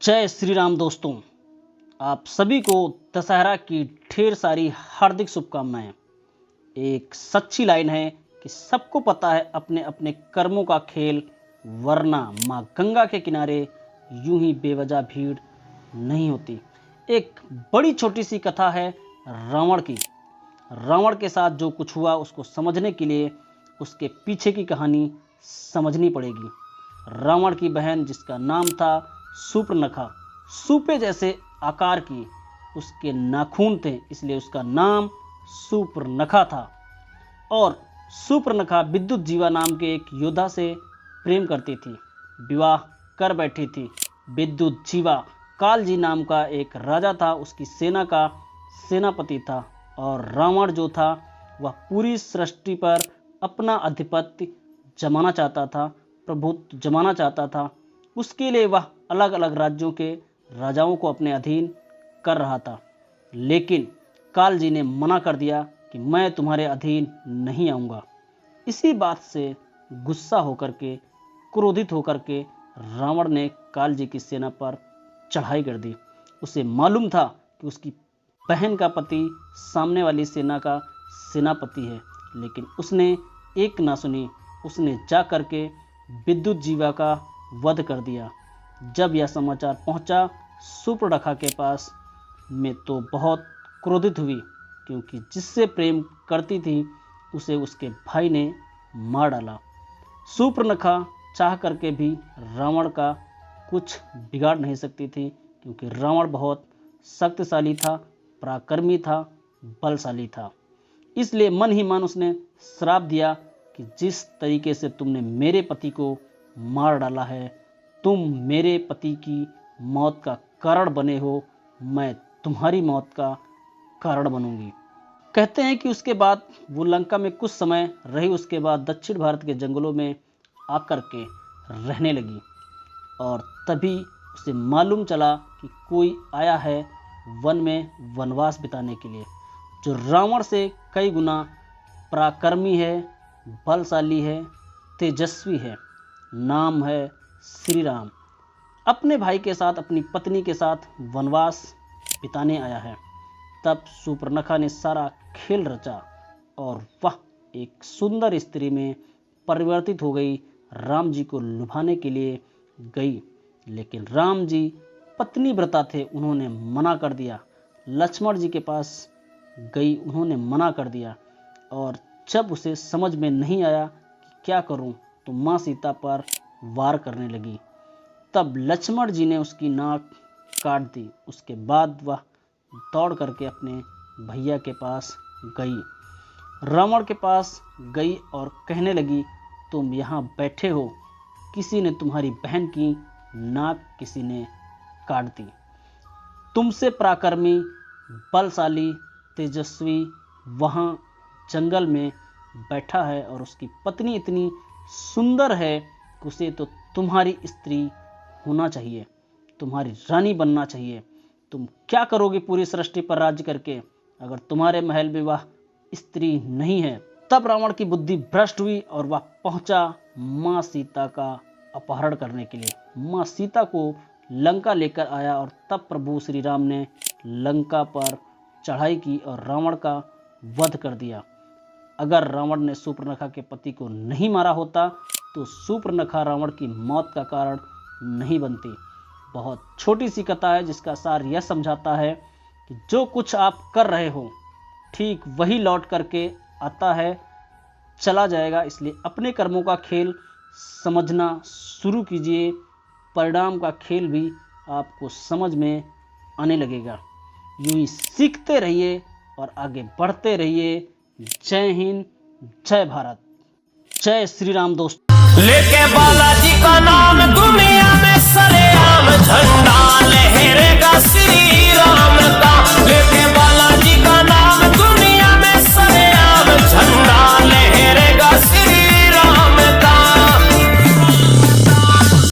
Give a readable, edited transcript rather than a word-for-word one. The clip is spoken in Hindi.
जय श्री राम दोस्तों, आप सभी को दशहरा की ढेर सारी हार्दिक शुभकामनाएं। एक सच्ची लाइन है कि सबको पता है अपने अपने कर्मों का खेल, वरना माँ गंगा के किनारे यूं ही बेवजह भीड़ नहीं होती। एक बड़ी छोटी सी कथा है रावण की। रावण के साथ जो कुछ हुआ उसको समझने के लिए उसके पीछे की कहानी समझनी पड़ेगी। रावण की बहन जिसका नाम था सूर्पनखा, सूपे जैसे आकार की उसके नाखून थे, इसलिए उसका नाम सूर्पनखा था। और सूर्पनखा विद्युत जीवा नाम के एक योद्धा से प्रेम करती थी, विवाह कर बैठी थी। विद्युत जीवा कालजी नाम का एक राजा था, उसकी सेना का सेनापति था। और रावण जो था वह पूरी सृष्टि पर अपना आधिपत्य जमाना चाहता था, प्रभुत्व जमाना चाहता था। उसके लिए वह अलग अलग राज्यों के राजाओं को अपने अधीन कर रहा था। लेकिन कालजी ने मना कर दिया कि मैं तुम्हारे अधीन नहीं आऊँगा। इसी बात से गुस्सा होकर के, क्रोधित होकर के रावण ने कालजी की सेना पर चढ़ाई कर दी। उसे मालूम था कि उसकी बहन का पति सामने वाली सेना का सेनापति है, लेकिन उसने एक ना सुनी। उसने जा कर के विद्युत जीवा का वध कर दिया। जब यह समाचार पहुंचा सूर्पनखा के पास में तो बहुत क्रोधित हुई, क्योंकि जिससे प्रेम करती थी उसे उसके भाई ने मार डाला। सूर्पनखा चाह करके भी रावण का कुछ बिगाड़ नहीं सकती थी, क्योंकि रावण बहुत शक्तिशाली था, पराक्रमी था, बलशाली था। इसलिए मन ही मन उसने श्राप दिया कि जिस तरीके से तुमने मेरे पति को मार डाला है, तुम मेरे पति की मौत का कारण बने हो, मैं तुम्हारी मौत का कारण बनूंगी। कहते हैं कि उसके बाद वो लंका में कुछ समय रही, उसके बाद दक्षिण भारत के जंगलों में आकर के रहने लगी। और तभी उसे मालूम चला कि कोई आया है वन में वनवास बिताने के लिए, जो रावण से कई गुना पराक्रमी है, बलशाली है, तेजस्वी है। नाम है श्री राम। अपने भाई के साथ, अपनी पत्नी के साथ वनवास बिताने आया है। तब सूर्पनखा ने सारा खेल रचा और वह एक सुंदर स्त्री में परिवर्तित हो गई, राम जी को लुभाने के लिए गई। लेकिन राम जी पत्नी व्रता थे, उन्होंने मना कर दिया। लक्ष्मण जी के पास गई, उन्होंने मना कर दिया। और जब उसे समझ में नहीं आया कि क्या करूं, तो माँ सीता पर वार करने लगी। तब लक्ष्मण जी ने उसकी नाक काट दी। उसके बाद वह दौड़ करके अपने भैया के पास गई, रावण के पास गई और कहने लगी, तुम यहाँ बैठे हो, किसी ने तुम्हारी बहन की नाक किसी ने काट दी। तुमसे पराक्रमी, बलशाली, तेजस्वी वहाँ जंगल में बैठा है और उसकी पत्नी इतनी सुंदर है कि उसे तो तुम्हारी स्त्री होना चाहिए, तुम्हारी रानी बनना चाहिए। तुम क्या करोगे पूरी सृष्टि पर राज्य करके, अगर तुम्हारे महल में वह स्त्री नहीं है। तब रावण की बुद्धि भ्रष्ट हुई और वह पहुंचा माँ सीता का अपहरण करने के लिए। माँ सीता को लंका लेकर आया और तब प्रभु श्री राम ने लंका पर चढ़ाई की और रावण का वध कर दिया। अगर रावण ने सूर्पनखा के पति को नहीं मारा होता तो सूर्पनखा रावण की मौत का कारण नहीं बनती। बहुत छोटी सी कथा है जिसका सार यह समझाता है कि जो कुछ आप कर रहे हो ठीक वही लौट करके आता है, चला जाएगा। इसलिए अपने कर्मों का खेल समझना शुरू कीजिए, परिणाम का खेल भी आपको समझ में आने लगेगा। यूं ही सीखते रहिए और आगे बढ़ते रहिए। जय हिंद, जय भारत, जय श्री राम दोस्तों। लेके बालाजी का नाम दुनिया में सरेआम झंडा लहरेगा श्री